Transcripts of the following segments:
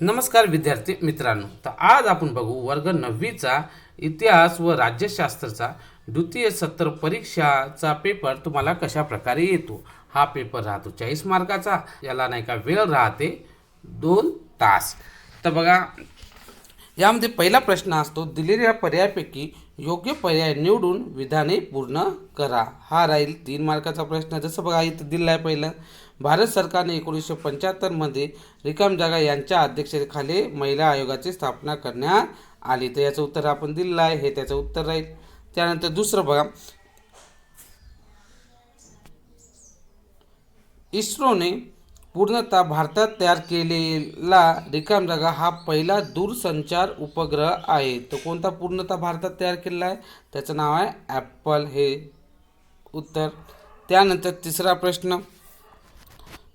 नमस्कार विद्यार्थी मित्रांनो, तर आज आपण बघू वर्ग 9वीचा इतिहास व राज्यशास्त्रचा द्वितीय सत्र परीक्षाचा पेपर तुम्हाला कशा प्रकारे येतो। हा पेपर राहतो 40 मार्काचा, याला नाही का वेळ राहते 2 तास। तर बघा, यामध्ये पहिला प्रश्न असतो, दिलेल्या पर्यायापैकी योग्य पर्याय निवडून विधाने पूर्ण करा। हा राहील 3 मार्काचा प्रश्न। जसं बघा इथं दिलं आहे पहिलं, भारत सरकारने 1975 मध्ये रिकाम जागा यांच्या अध्यक्षतेखाली महिला आयोगाची स्थापना करण्यात आली। तर याचं उत्तर आपण दिलेलं आहे, हे त्याचं उत्तर राहील। त्यानंतर दुसरं बघा, इस्रोने पूर्णतः भारतात तयार केलेला रिकाम जागा हा पहिला दूरसंचार उपग्रह आहे। तो कोणता पूर्णतः भारतात तयार केलेला आहे? त्याचं नाव आहे ॲपल, हे उत्तर। त्यानंतर तिसरा प्रश्न,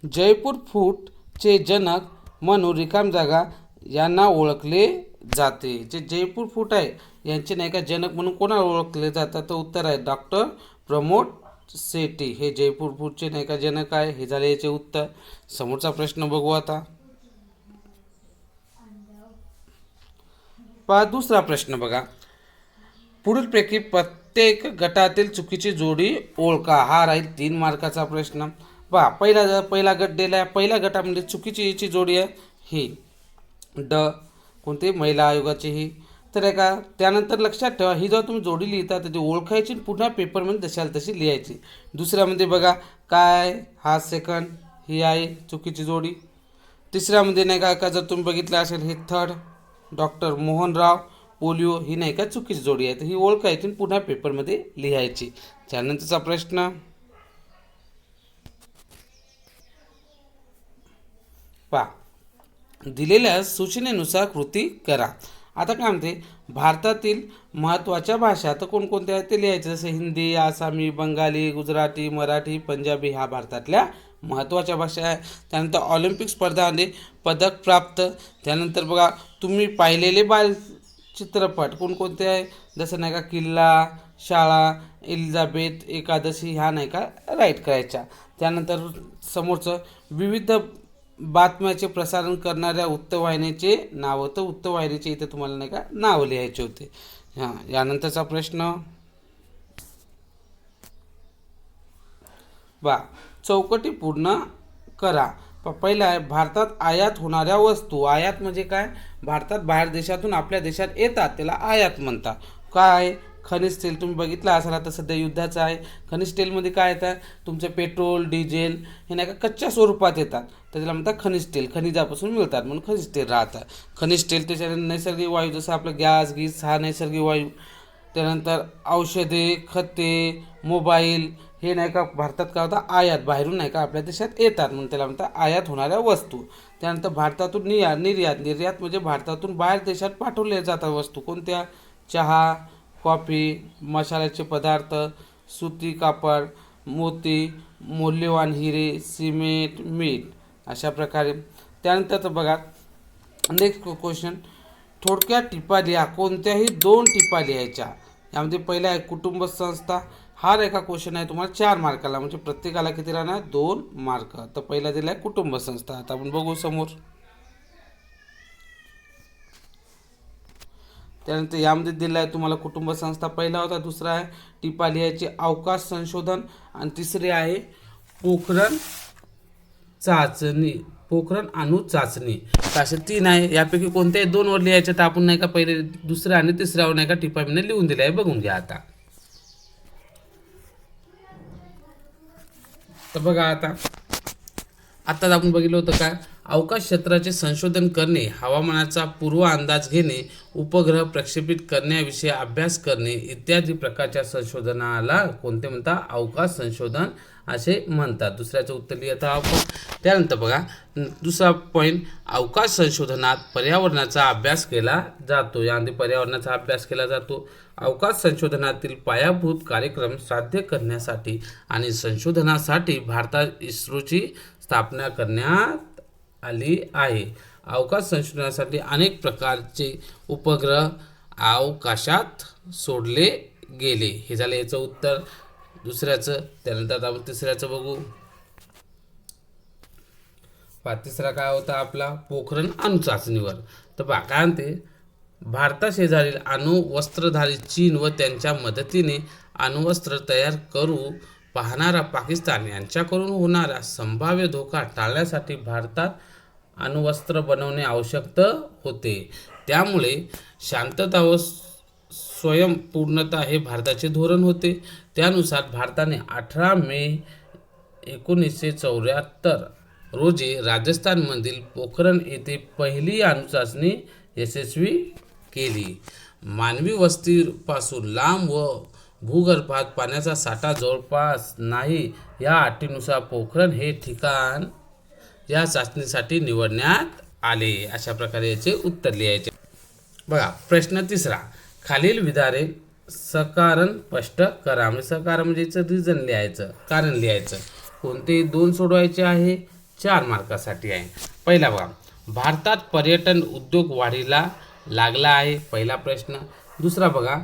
जयपूर फूटचे जनक म्हणून रिकाम जागा यांना ओळखले जाते। जे जयपूर फूट आहे यांचे नाही का जनक म्हणून कोणाला ओळखले जातात? तर उत्तर आहे डॉक्टर प्रमोद सेठी, हे जयपूर फूटचे नाही का जनक आहे। हे झाले याचे उत्तर। समोरचा प्रश्न बघू आता, पहा दुसरा प्रश्न बघा, पुढीलपैकी प्रत्येक गटातील चुकीची जोडी ओळखा। हा राहील 3 मार्काचा प्रश्न। पहा पहिला गट दिला आहे, पहिल्या गटामध्ये चुकीची याची जोडी आहे ही ड, कोणती? महिला आयोगाची ही। तर आहे का, त्यानंतर लक्षात ठेवा, ही जेव्हा तुम्ही जोडी लिहिता तर ती ओळखायची, पुन्हा पेपरमध्ये जशाल तशी लिहायची। दुसऱ्यामध्ये बघा काय, हा सेकंड, ही आहे चुकीची जोडी। तिसऱ्यामध्ये नाही का जर तुम्ही बघितलं असेल, हे थर्ड, डॉक्टर मोहनराव पोलिओ, ही नाही का चुकीची जोडी आहे। तर ही ओळखायची, पुन्हा पेपरमध्ये लिहायची। त्यानंतरचा प्रश्न पहा, दिलेल्या सूचनेनुसार कृती करा। आता काय म्हणते, भारतातील महत्त्वाच्या भाषा तर कोणकोणत्या आहेत ते लिहायचे। जसे हिंदी, आसामी, बंगाली, गुजराती, मराठी, पंजाबी ह्या भारतातल्या महत्त्वाच्या भाषा आहे। त्यानंतर ऑलिम्पिक स्पर्धांमध्ये पदक प्राप्त। त्यानंतर बघा, तुम्ही पाहिलेले बाल चित्रपट कोणकोणते आहे? जसं नाही का किल्ला, शाळा, एलिझाबेथ, एकादशी ह्या नाही का राईट करायच्या। त्यानंतर समोरचं, विविध बातम्याचे प्रसारण करणाऱ्या वृत्तवाहिनीचे नाव, तर वृत्तवाहिनीचे इथे तुम्हाला नाही का नाव लिहायचे होते। हां, यानंतरचा प्रश्न बा, चौकटी पूर्ण करा। पहिला आहे, भारतात आयात होणाऱ्या वस्तू। आयात म्हणजे काय? भारतात बाहेर देशातून आपल्या देशात येतात, त्याला आयात म्हणतात। काय? खनिज तेल, तुम्ही बघितलं असाल आता सध्या युद्धाचं आहे। खनिज तेलमध्ये काय येतं? तुमचं पेट्रोल, डिझेल हे नाही का कच्च्या स्वरूपात येतात, तर त्याला म्हणतात खनिज तेल, खनिजापासून मिळतात म्हणून खनिज तेल राहतं। खनिज तेल, त्याच्यानंतर नैसर्गिक वायू, जसं आपलं गॅस गीस हा नैसर्गिक वायू। त्यानंतर औषधे, खते, मोबाईल हे नाही का भारतात काय होतं? आयात, बाहेरून नाही का आपल्या देशात येतात म्हणून त्याला म्हणतात आयात होणाऱ्या वस्तू। त्यानंतर भारतातून निर्यात, निर्यात म्हणजे भारतातून बाहेर देशात पाठवल्या जातात वस्तू। कोणत्या? चहा, कॉफी, मसाल्याचे पदार्थ, सुती कापड, मोती, मौल्यवान हिरे, सिमेंट, मीठ अशा प्रकारे। त्यानंतर तर बघा, नेक्स्ट क्वेश्चन, थोडक्यात टिपा लिहा। कोणत्याही 2 टिपा लिहायच्या। यामध्ये पहिला आहे कुटुंब संस्था। हा रेखा क्वेश्चन आहे तुम्हाला 4 मार्काला, म्हणजे प्रत्येकाला किती राहणार? 2 मार्क। तर पहिला दिला आहे कुटुंब संस्था। आता आपण बघू समोर। त्यानंतर यामध्ये दिला आहे तुम्हाला कुटुंब संस्था पहिला होता, दुसरा आहे टिपा लिहायची अवकाश संशोधन, आणि तिसरी आहे पोखरण चाचणी, पोखरण अणु चाचणी। असे 3 आहे, यापैकी कोणत्याही 2 वर लिहायचे। तर आपण नाही का पहिले दुसऱ्या आणि तिसऱ्यावर नाही का टिपामीने लिहून दिले आहे, बघून घ्या आता। तर बघा, आताच आपण बघितलं होतं काय? अवकाश क्षेत्राचे संशोधन करणे, हवामानाचा पूर्व अंदाज घेणे, उपग्रह प्रक्षेपित करण्याविषयी अभ्यास करणे इत्यादी प्रकारच्या संशोधनाला कोणते म्हणतात? अवकाश संशोधन असे म्हणतात। दुसऱ्याचं उत्तर लिहिता आपण। त्यानंतर बघा, दुसरा पॉईंट, अवकाश संशोधनात पर्यावरणाचा अभ्यास केला जातो। यामध्ये पर्यावरणाचा अभ्यास केला जातो। अवकाश संशोधनातील पायाभूत कार्यक्रम साध्य करण्यासाठी आणि संशोधनासाठी भारतात इस्रोची स्थापना करण्यात आली आहे। अवकाश संशोधनासाठी अनेक प्रकारचे उपग्रह अवकाशात सोडले गेले। हे झाले याचं उत्तर दुसऱ्याचं। त्यानंतर आपण तिसऱ्याचं बघू। तिसरा काय होता आपला पोखरण अणुचाचणीवर. तर काय म्हणते, भारताशेजारील अणुवस्त्रधारी चीन व त्यांच्या मदतीने अणुवस्त्र तयार करू पाहणारा पाकिस्तान यांच्याकडून होणारा संभाव्य धोका टाळण्यासाठी भारतात अणुवस्त्र बनवणे आवश्यक होते. त्यामुळे शांतता व स्वयंपूर्णता हे भारताचे धोरण होते. त्यानुसार भारताने 18 मे 1974 रोजी राजस्थानमधील पोखरण येथे पहिली अणुचाचणी यशस्वी केली. मानवी वस्तीपासून लांब व भूगर्भात पाण्याचा साठा जवळपास नाही या अटीनुसार पोखरण हे ठिकाण या चाचणीसाठी निवडण्यात आले. अशा प्रकारे याचे उत्तर लिहायचे. बघा प्रश्न तिसरा, खालील विधाने सकारण स्पष्ट करा. म्हणजे सकारण म्हणजे रिझन लिहायचं, कारण लिहायचं. कोणते 2 सोडवायचे आहे, 4 मार्कासाठी आहे. पहिला बघा, भारतात पर्यटन उद्योग वाढीला लागला आहे, पहिला प्रश्न. दुसरा बघा,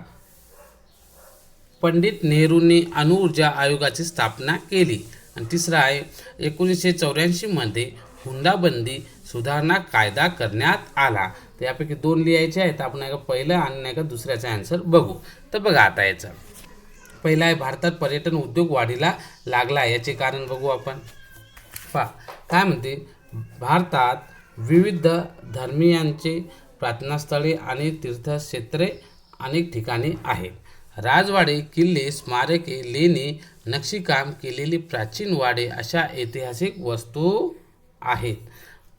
पंडित नेहरूंनी अणुऊर्जा आयोगाची स्थापना केली. आणि तिसरा आहे 1984 मध्ये हुंडाबंदी सुधारणा कायदा करण्यात आला. तर यापैकी 2 लिहायचे आहेत. आपण नाही का पहिलं आणि नाही का दुसऱ्याचा आन्सर बघू. तर बघा आता याचं पहिला आहे, भारतात पर्यटन उद्योग वाढीला लागला. याचे कारण बघू आपण. काय म्हणते, भारतात विविध धर्मीयांचे प्रार्थनास्थळे आणि तीर्थक्षेत्रे अनेक ठिकाणी आहेत. राजवाडे, किल्ले, स्मारके, लेणी, नक्षीकाम केलेली प्राचीन वाडे अशा ऐतिहासिक वस्तू आहेत.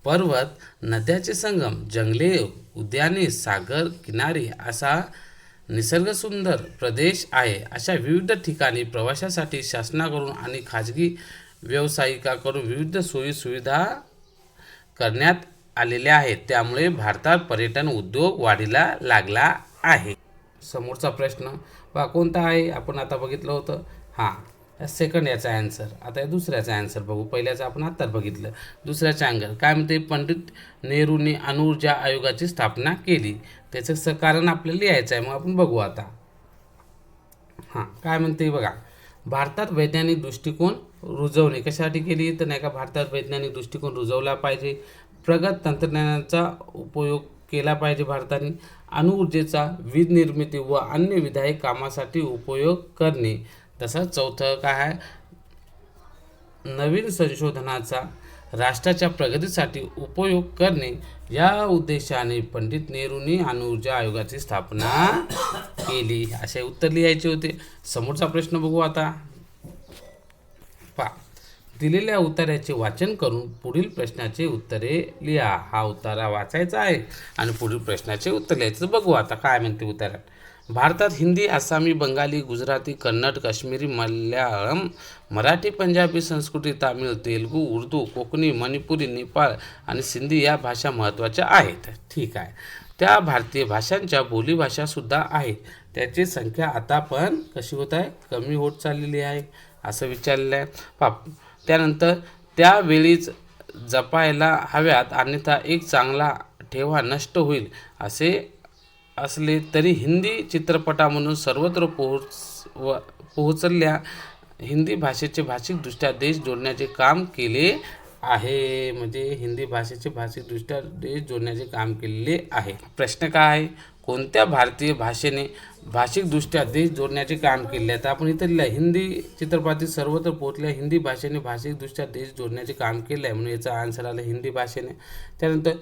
पर्वत, नद्याचे संगम, जंगले, उद्याने, सागर किनारे असा निसर्गसुंदर प्रदेश आहे. अशा विविध ठिकाणी प्रवासासाठी शासनाकडून आणि खाजगी व्यावसायिकाकडून विविध सोयी सुविधा करण्यात आलेल्या आहेत. त्यामुळे भारतात पर्यटन उद्योग वाढीला लागला आहे. समोरचा प्रश्न कोणता आहे, आपण आता बघितलं होतं. सेकंड याचा आन्सर. आता या दुसऱ्याचा आन्सर बघू. पहिल्याचं आपण आता बघितलं. दुसऱ्याचा आन्सर काय म्हणते, पंडित नेहरूंनी अणुऊर्जा आयोगाची स्थापना केली. त्याचं कारण आपल्याला लिहायचं आहे. मग आपण बघू आता. काय म्हणते बघा, भारतात वैज्ञानिक दृष्टिकोन रुजवणे कशासाठी केली, तर नाही का भारतात वैज्ञानिक दृष्टिकोन रुजवला पाहिजे. प्रगत तंत्रज्ञानाचा उपयोग केला पाहिजे भारताने. अणुऊर्जेचा वीज निर्मिती व अन्य विधायक कामासाठी उपयोग करणे. तसंच चौथं काय आहे, नवीन संशोधनाचा राष्ट्राच्या प्रगतीसाठी उपयोग करणे. या उद्देशाने पंडित नेहरूंनी अणुऊर्जा आयोगाची स्थापना केली. असे उत्तर लिहायचे होते. समोरचा प्रश्न बघू आता. दिलेल्या उत्तराचे वाचन करून पुढील प्रश्नाचे उत्तरे लिहा. हा उत्तरा वाचायचा आहे आणि पुढील प्रश्नाचे उत्तर लिहायचं. बघू आता काय म्हणते उत्तरात. भारतात हिंदी, आसामी, बंगाली, गुजराती, कन्नड, काश्मीरी, मल्याळम, मराठी, पंजाबी, संस्कृती, तामिळ, तेलुगू, उर्दू, कोकणी, मणिपुरी, नेपाळ आणि सिंधी या भाषा महत्त्वाच्या आहेत. ठीक आहे. त्या भारतीय भाषांच्या बोलीभाषासुद्धा आहेत. त्याची संख्या आता पण कशी होत आहे, कमी होत चाललेली आहे असं विचारलेलं आहे. त्यानंतर त्यावेळीच जपायला हव्यात, अन्यथा एक चांगला ठेवा नष्ट होईल. असे असले तरी हिंदी चित्रपटामधून सर्वत्र पोहोचल्या हिंदी भाषेचे भाषिकदृष्ट्या देश जोडण्याचे काम केले आहे. म्हणजे हिंदी भाषेचे भाषिकदृष्ट्या देश जोडण्याचे काम केलेले आहे. प्रश्न काय आहे, कोणत्या भारतीय भाषेने भाषिकदृष्ट्या देश जोडण्याचे काम केले आहे. तर आपण इथं लिहिलं, हिंदी चित्रपटातील सर्वत्र पोहोचल्या हिंदी भाषेने भाषिकदृष्ट्या देश जोडण्याचे काम केले आहे. म्हणून याचा आन्सर आला हिंदी भाषेने. त्यानंतर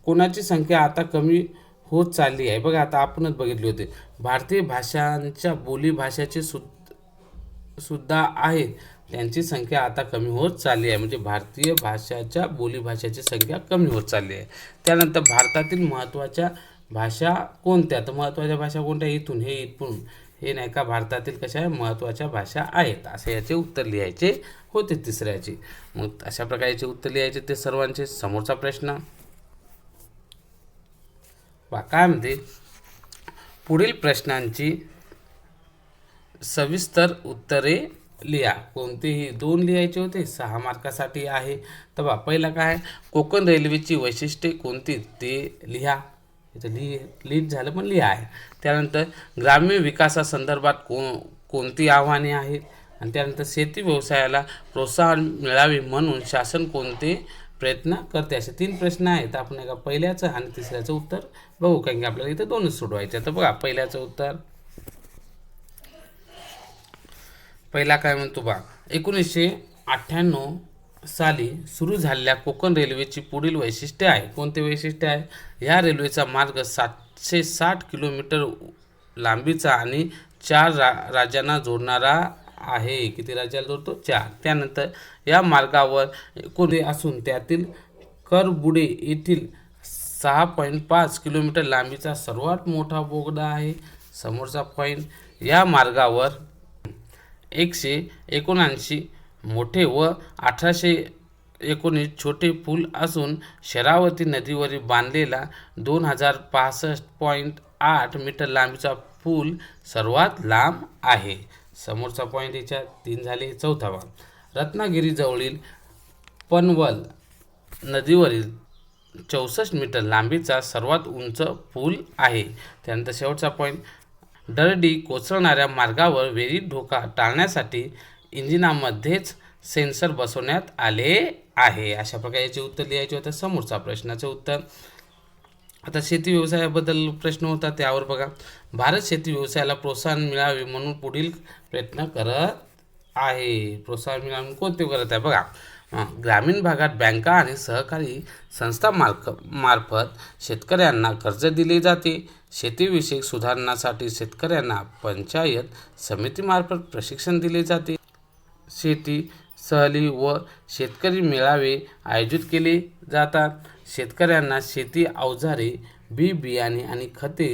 कोणाची संख्या आता कमी होत चालली आहे. बघा आता आपणच बघितले होते, भारतीय भाषांच्या बोलीभाषाचे सुद्धा आहेत, त्यांची संख्या आता कमी होत चालली आहे. म्हणजे भारतीय भाषाच्या बोलीभाषाची संख्या कमी होत चालली आहे. त्यानंतर भारतातील महत्त्वाच्या भाषा कोणत्या, तर महत्त्वाच्या भाषा कोणत्या, इथून हे नाही का भारतातील कशा महत्त्वाच्या भाषा आहेत. असे याचे उत्तर लिहायचे होते तिसऱ्याचे. मग अशा प्रकारचे उत्तर लिहायचे ते सर्वांचे. समोरचा प्रश्न काय म्हणते, पुढील प्रश्नांची सविस्तर उत्तरे लिहा. कोणतेही 2 लिहायचे होते, 6 मार्कासाठी आहे. तर पहिला काय, कोकण रेल्वेची वैशिष्ट्ये कोणती ते लिहा. इथं लिहित झालं पण लिहा आहे. त्यानंतर ग्रामीण विकासासंदर्भात कोणती आव्हाने आहेत. आणि त्यानंतर शेती व्यवसायाला प्रोत्साहन मिळावे म्हणून शासन कोणते प्रयत्न करते. असे 3 प्रश्न आहेत. आपण एका पहिल्याचं आणि तिसऱ्याचं उत्तर बघू, कारण की आपल्याला इथं 2च सोडवायचे. तर बघा पहिल्याचं उत्तर. पहिला काय म्हणतो बा, 1998 साली सुरू झालेल्या कोकण रेल्वेची पुढील वैशिष्ट्य आहे. कोणते वैशिष्ट्य आहे? ह्या रेल्वेचा मार्ग 760 किलोमीटर लांबीचा आणि 4 राज्यांना जोडणारा आहे. किती राज्याला जोडतो? 4. त्यानंतर या मार्गावर कोणी असून त्यातील करबुडे येथील 6.5 किलोमीटर लांबीचा सर्वात मोठा बोगदा आहे. समोरचा पॉईंट, या मार्गावर 179 मोठे व 1819 छोटे पूल असून शरावती नदीवरील बांधलेला 2065.8 मीटर लांबीचा पूल सर्वात लांब आहे. समोरचा पॉईंट याच्यात 3 झाले. चौथा भाग, रत्नागिरीजवळील पनवल नदीवरील 64 मीटर लांबीचा सर्वात उंच पूल आहे. त्यानंतर शेवटचा पॉईंट, दरडी कोसळणाऱ्या मार्गावर वेळीच धोका टाळण्यासाठी इंजिनामध्येच सेन्सर बसवण्यात आले आहे. अशा प्रकारे याचे उत्तर लिहायचे होते. समोरचा प्रश्नाचे उत्तर. आता शेती व्यवसायाबद्दल प्रश्न होता, त्यावर बघा. भारत शेती व्यवसायाला प्रोत्साहन मिळावे म्हणून पुढील प्रयत्न करत आहे. प्रोत्साहन मिळावे कोणते करत आहे? बघा, ग्रामीण भागात बँका आणि सहकारी संस्था मार्फत शेतकऱ्यांना कर्ज दिले जाते. शेतीविषयक सुधारणांसाठी शेतकऱ्यांना पंचायत समितीमार्फत प्रशिक्षण दिले जाते. शेती सहली व शेतकरी मेळावे आयोजित केले जातात. शेतकऱ्यांना शेती अवजारे, बी बियाणे आणि खते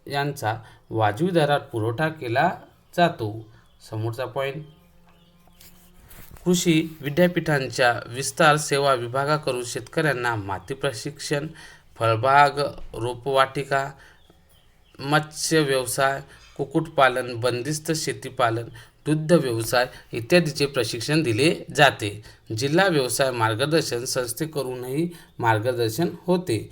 यांचा वाजवी दरात पुरवठा केला जातो. समोरचा पॉईंट, कृषी विद्यापीठांच्या विस्तार सेवा विभागाकडून शेतकऱ्यांना माती प्रशिक्षण, फळबाग रोपवाटिका, मत्स्य व्यवसाय, कुक्कुटपालन, बंदिस्त शेतीपालन, दुग्ध व्यवसाय इत्यादीचे प्रशिक्षण दिले जाते. जिल्हा व्यवसाय मार्गदर्शन संस्थेकडूनही मार्गदर्शन होते.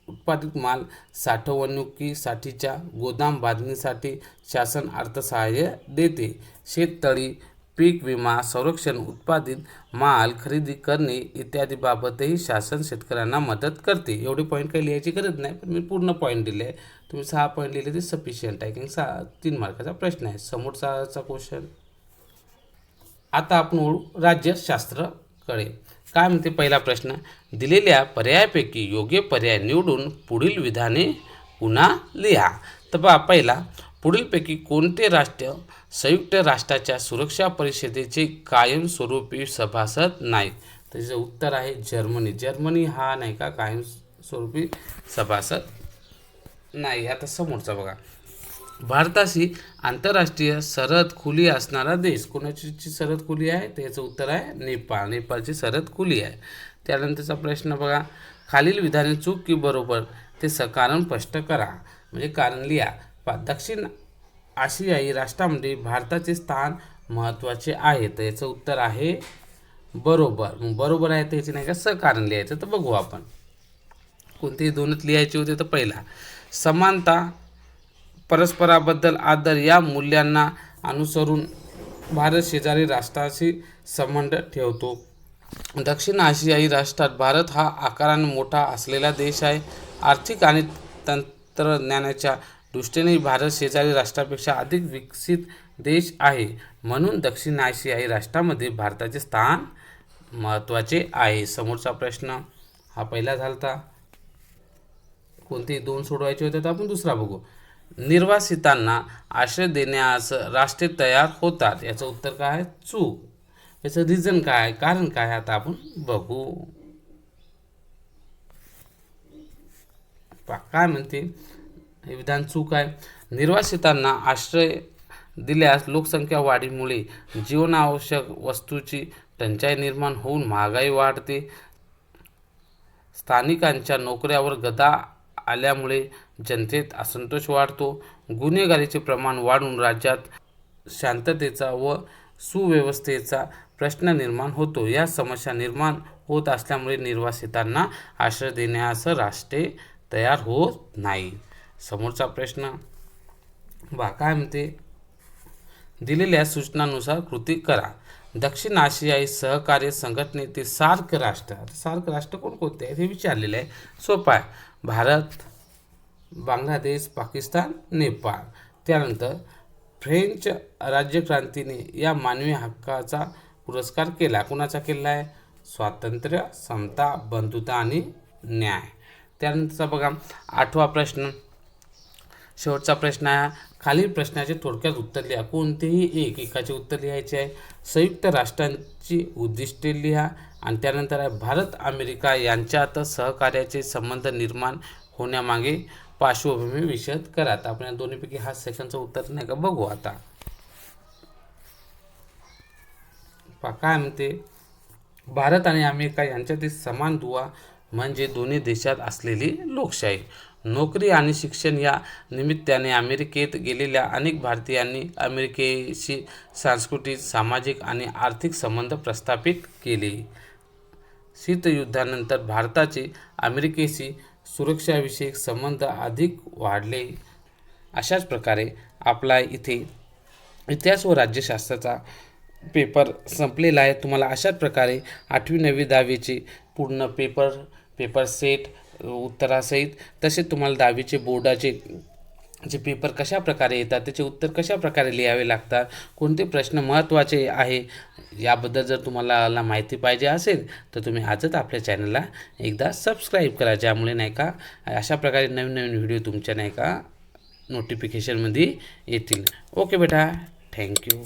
उत्पादित माल साठवणुकीसाठीच्या गोदाम बांधणीसाठी शासन अर्थसहाय्य देते. शेततळी, पीक विमा संरक्षण, उत्पादित माल खरेदी करणे इत्यादी बाबतही शासन शेतकऱ्यांना मदत करते. एवढे पॉईंट काही लिहायची गरज नाही, पण मी पूर्ण पॉईंट दिले आहे. तुम्ही 6 पॉईंट लिहिले ते सफिशियंट आहे, कारण 3 मार्काचा प्रश्न आहे. समोरचा क्वेश्चन. आता आपण वळू राज्यशास्त्रकडे. काय म्हणते पहिला प्रश्न, दिलेल्या पर्यायापैकी योग्य पर्याय निवडून पुढील विधाने पुन्हा लिहा. तर पहा पहिला, पुढीलपैकी कोणते राष्ट्र संयुक्त राष्ट्राच्या सुरक्षा परिषदेचे कायमस्वरूपी सभासद नाहीत? त्याचं उत्तर आहे जर्मनी. जर्मनी हा नाही का कायमस्वरूपी सभासद नाही. आता समोरचा बघा, भारताशी आंतरराष्ट्रीय सरहद खुली असणारा देश. कोणाची सरहद खुली आहे? त्याचं उत्तर आहे नेपाळ. नेपाळची सरहद खुली आहे. त्यानंतरचा प्रश्न बघा, खालील विधाने चूक की बरोबर ते कारण स्पष्ट करा. म्हणजे कारण लिहा. दक्षिण आशियाई राष्ट्रांमध्ये भारताचे स्थान महत्त्वाचे आहे. तर याचं उत्तर आहे बरोबर. बरोबर आहे त्याची नाही का कारण लिहायचं. तर बघू आपण कोणतेही 2च लिहायचे होते. तर पहिला, समानता, परस्पराबद्दल आदर या मूल्यांना अनुसरून भारत शेजारी राष्ट्राशी संबंध ठेवतो. दक्षिण आशियाई राष्ट्रात भारत हा आकाराने मोठा असलेला देश आहे. आर्थिक आणि तंत्रज्ञानाच्या दृष्टीने भारत शेजारी राष्ट्रापेक्षा अधिक विकसित देश आहे. म्हणून दक्षिण आशियाई राष्ट्रामध्ये भारताचे स्थान महत्त्वाचे आहे. समोरचा प्रश्न हा पहिला झालता. कोणते 2 सोडवायचे होते तर आपण दुसरा बघू. निर्वासितांना आश्रय देण्यास राष्ट्रे तयार होतात. याचं उत्तर काय आहे? चूक. याचं रिझन काय आहे? कारण काय? आता आपण बघू. काय म्हणते हे विधान चूक आहे. निर्वासितांना आश्रय दिल्यास लोकसंख्या वाढीमुळे जीवनावश्यक वस्तूची टंचाई निर्माण होऊन महागाई वाढते. स्थानिकांच्या नोकऱ्यावर गदा आल्यामुळे जनतेत असंतोष वाढतो. गुन्हेगारीचे प्रमाण वाढून राज्यात शांततेचा व सुव्यवस्थेचा प्रश्न निर्माण होतो. या समस्या निर्माण होत असल्यामुळे निर्वासितांना आश्रय देण्यास राष्ट्रे तयार होत नाही. समोरचा प्रश्न काय म्हणते, दिलेल्या सूचनांनुसार कृती करा. दक्षिण आशियाई सहकार्य संघटनेतील सार्क राष्ट्र. आता सार्क राष्ट्र कोणकोणते आहेत हे विचारलेलं आहे. सोपं आहे. भारत, बांगलादेश, पाकिस्तान, नेपाळ. त्यानंतर फ्रेंच राज्यक्रांतीने या मानवी हक्काचा पुरस्कार केला. कुणाचा केला आहे? स्वातंत्र्य, समता, बंधुता आणि न्याय. त्यानंतरचा बघा 8वा प्रश्न, शेवटचा प्रश्न आहे. खालील प्रश्नाचे थोडक्यात उत्तर लिहा. कोणतेही एकाचे उत्तर लिहायचे आहे. संयुक्त राष्ट्रांची उद्दिष्टे लिहा. आणि त्यानंतर आहे भारत अमेरिका यांच्यात सहकार्याचे संबंध निर्माण होण्यामागे पार्श्वभूमी विशद करा. आता आपण दोन्हीपैकी हा सेकंडचं उत्तर नाही का बघू. आता काय म्हणते, भारत आणि अमेरिका यांच्यातील समान दुवा म्हणजे दोन्ही देशात असलेली लोकशाही. नोकरी आणि शिक्षण या निमित्ताने अमेरिकेत गेलेल्या अनेक भारतीयांनी अमेरिकेशी सांस्कृतिक, सामाजिक आणि आर्थिक संबंध प्रस्थापित केले. शीतयुद्धानंतर भारताचे अमेरिकेशी सुरक्षाविषयक संबंध अधिक वाढले. अशाच प्रकारे आपला इथे इतिहास व राज्यशास्त्राचा पेपर संपलेला आहे. तुम्हाला अशाच प्रकारे 8वी 9वी 10वीचे पूर्ण पेपर सेट उत्तरासहित, तसेच तुम्हाला 10वीचे बोर्डाचे जे पेपर कशा प्रकारे येतात, त्याचे उत्तर कशा प्रकारे लिहावे लागतात, कोणते प्रश्न महत्त्वाचे आहे, याबद्दल जर तुम्हाला माहिती पाहिजे असेल तर तुम्ही आजच आपल्या चॅनलला एकदा सबस्क्राईब करा. ज्यामुळे नाही का अशा प्रकारे नवीन नवीन व्हिडिओ तुमच्या नाही का नोटिफिकेशनमध्ये येतील. ओके बेटा, थँक्यू.